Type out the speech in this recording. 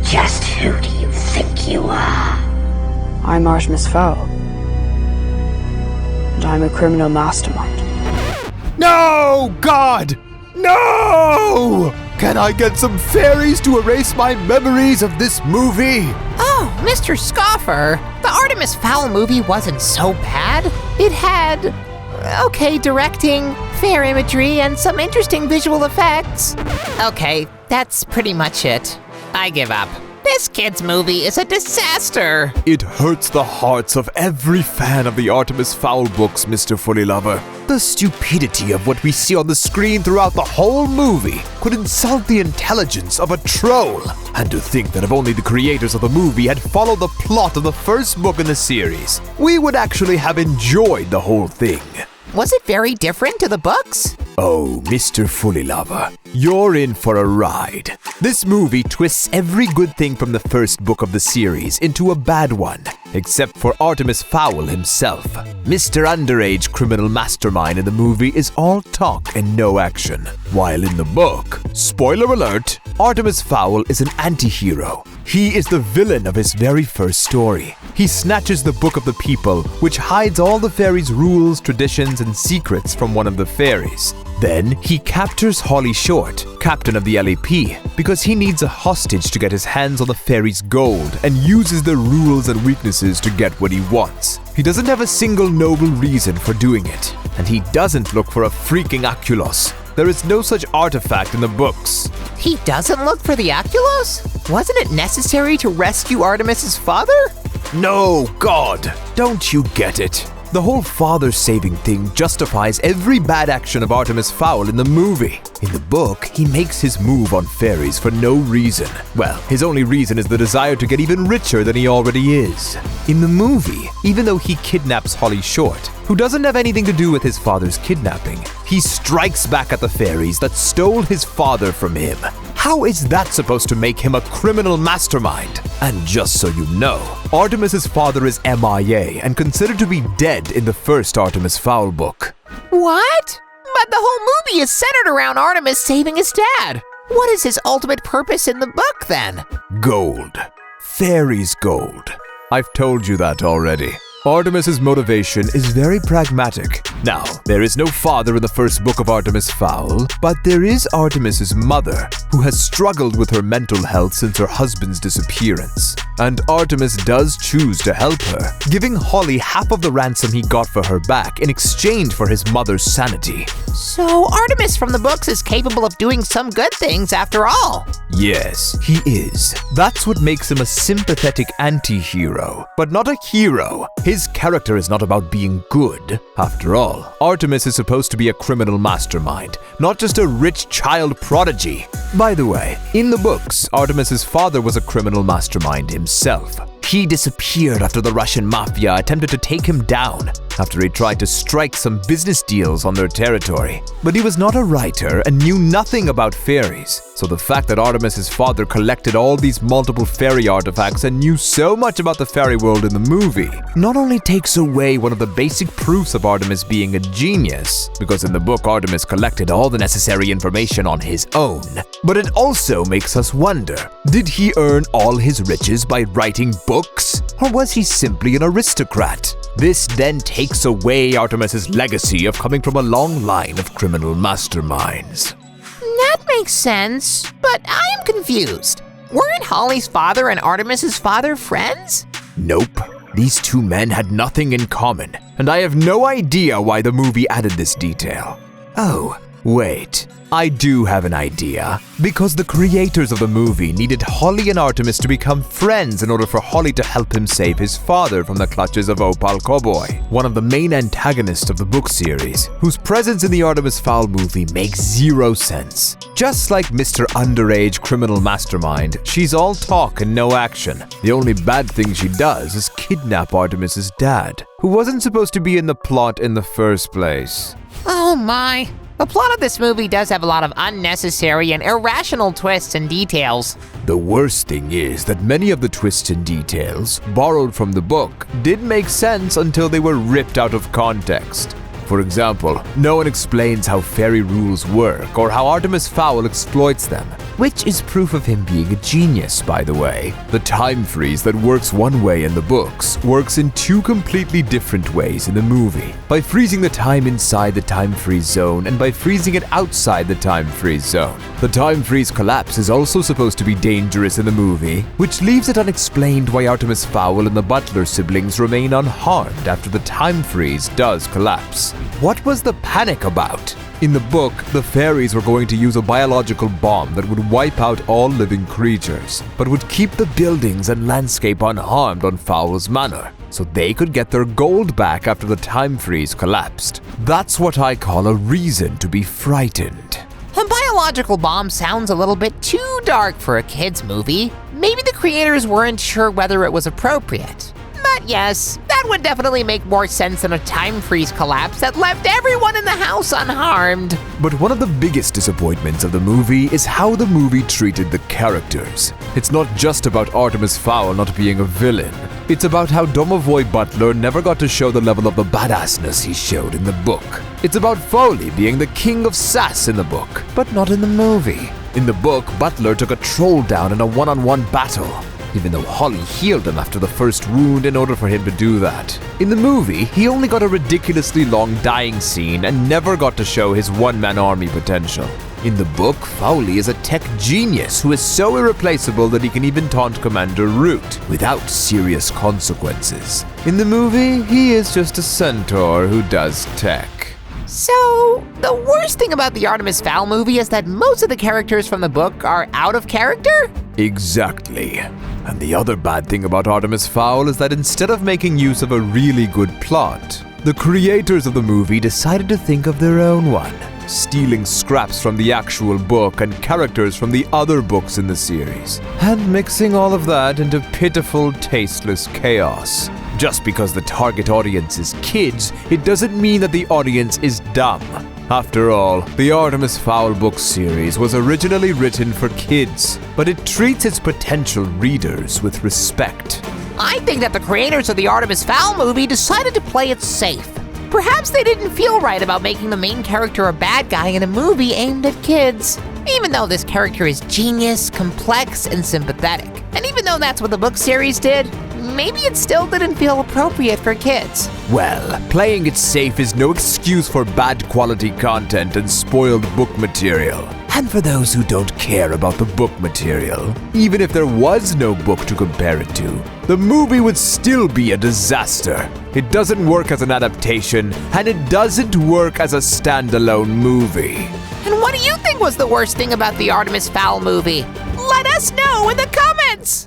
Just who do you think you are? I'm Artemis Fowl. And I'm a criminal mastermind. No, God! No! Can I get some fairies to erase my memories of this movie? Oh, Mr. Scoffer, the Artemis Fowl movie wasn't so bad. It had, okay directing, fair imagery, and some interesting visual effects. Okay, that's pretty much it. I give up. This kid's movie is a disaster. It hurts the hearts of every fan of the Artemis Fowl books, Mr. Fullylover. The stupidity of what we see on the screen throughout the whole movie could insult the intelligence of a troll. And to think that if only the creators of the movie had followed the plot of the first book in the series, we would actually have enjoyed the whole thing. Was it very different to the books? Oh, Mr. Fullylover, you're in for a ride. This movie twists every good thing from the first book of the series into a bad one, except for Artemis Fowl himself. Mr. Underage Criminal Mastermind in the movie is all talk and no action, while in the book, spoiler alert, Artemis Fowl is an anti-hero. He is the villain of his very first story. He snatches the Book of the People, which hides all the fairies' rules, traditions, and secrets from one of the fairies. Then, he captures Holly Short, captain of the LAP, because he needs a hostage to get his hands on the fairies' gold and uses their rules and weaknesses to get what he wants. He doesn't have a single noble reason for doing it, and he doesn't look for a freaking Aculos. There is no such artifact in the books. He doesn't look for the Aculos? Wasn't it necessary to rescue Artemis's father? No, God! Don't you get it? The whole father-saving thing justifies every bad action of Artemis Fowl in the movie. In the book, he makes his move on fairies for no reason. Well, his only reason is the desire to get even richer than he already is. In the movie, even though he kidnaps Holly Short, who doesn't have anything to do with his father's kidnapping, he strikes back at the fairies that stole his father from him. How is that supposed to make him a criminal mastermind? And just so you know, Artemis's father is MIA and considered to be dead in the first Artemis Fowl book. What? But the whole movie is centered around Artemis saving his dad. What is his ultimate purpose in the book then? Gold. Fairies' gold. I've told you that already. Artemis's motivation is very pragmatic. Now, there is no father in the first book of Artemis Fowl, but there is Artemis's mother, who has struggled with her mental health since her husband's disappearance. And Artemis does choose to help her, giving Holly half of the ransom he got for her back in exchange for his mother's sanity. So Artemis from the books is capable of doing some good things after all. Yes, he is. That's what makes him a sympathetic anti-hero, but not a hero. His character is not about being good. After all, Artemis is supposed to be a criminal mastermind, not just a rich child prodigy. By the way, in the books, Artemis's father was a criminal mastermind himself. He disappeared after the Russian mafia attempted to take him down, after he tried to strike some business deals on their territory. But he was not a writer and knew nothing about fairies, so the fact that Artemis's father collected all these multiple fairy artifacts and knew so much about the fairy world in the movie not only takes away one of the basic proofs of Artemis being a genius, because in the book Artemis collected all the necessary information on his own, but it also makes us wonder, did he earn all his riches by writing books, or was he simply an aristocrat? This then takes away Artemis's legacy of coming from a long line of criminal masterminds. That makes sense, but I am confused. Weren't Holly's father and Artemis's father friends? Nope. These two men had nothing in common, and I have no idea why the movie added this detail. Oh, wait. I do have an idea. Because the creators of the movie needed Holly and Artemis to become friends in order for Holly to help him save his father from the clutches of Opal Cowboy, one of the main antagonists of the book series, whose presence in the Artemis Fowl movie makes zero sense. Just like Mr. Underage Criminal Mastermind, she's all talk and no action. The only bad thing she does is kidnap Artemis's dad, who wasn't supposed to be in the plot in the first place. Oh my. The plot of this movie does have a lot of unnecessary and irrational twists and details. The worst thing is that many of the twists and details, borrowed from the book, did make sense until they were ripped out of context. For example, no one explains how fairy rules work or how Artemis Fowl exploits them. which is proof of him being a genius, by the way. The time freeze that works one way in the books works in two completely different ways in the movie, by freezing the time inside the time freeze zone and by freezing it outside the time freeze zone. The time freeze collapse is also supposed to be dangerous in the movie, which leaves it unexplained why Artemis Fowl and the Butler siblings remain unharmed after the time freeze does collapse. What was the panic about? In the book, the fairies were going to use a biological bomb that would wipe out all living creatures, but would keep the buildings and landscape unharmed on Fowl's Manor, so they could get their gold back after the time freeze collapsed. That's what I call a reason to be frightened. A biological bomb sounds a little bit too dark for a kid's movie. Maybe the creators weren't sure whether it was appropriate. But yes, that would definitely make more sense than a time freeze collapse that left everyone in the house unharmed. But one of the biggest disappointments of the movie is how the movie treated the characters. It's not just about Artemis Fowl not being a villain. It's about how Domovoy Butler never got to show the level of the badassness he showed in the book. It's about Foley being the king of sass in the book, but not in the movie. In the book, Butler took a troll down in a one-on-one battle, even though Holly healed him after the first wound in order for him to do that. In the movie, he only got a ridiculously long dying scene and never got to show his one-man army potential. In the book, Foley is a tech genius who is so irreplaceable that he can even taunt Commander Root without serious consequences. In the movie, he is just a centaur who does tech. So, the worst thing about the Artemis Fowl movie is that most of the characters from the book are out of character? Exactly. And the other bad thing about Artemis Fowl is that instead of making use of a really good plot, the creators of the movie decided to think of their own one, stealing scraps from the actual book and characters from the other books in the series, and mixing all of that into pitiful, tasteless chaos. Just because the target audience is kids, it doesn't mean that the audience is dumb. After all, the Artemis Fowl book series was originally written for kids, but it treats its potential readers with respect. I think that the creators of the Artemis Fowl movie decided to play it safe. Perhaps they didn't feel right about making the main character a bad guy in a movie aimed at kids. Even though this character is genius, complex, and sympathetic. And even though that's what the book series did, maybe it still didn't feel appropriate for kids. Well, playing it safe is no excuse for bad quality content and spoiled book material. And for those who don't care about the book material, even if there was no book to compare it to, the movie would still be a disaster. It doesn't work as an adaptation, and it doesn't work as a standalone movie. And what do you think was the worst thing about the Artemis Fowl movie? Let us know in the comments!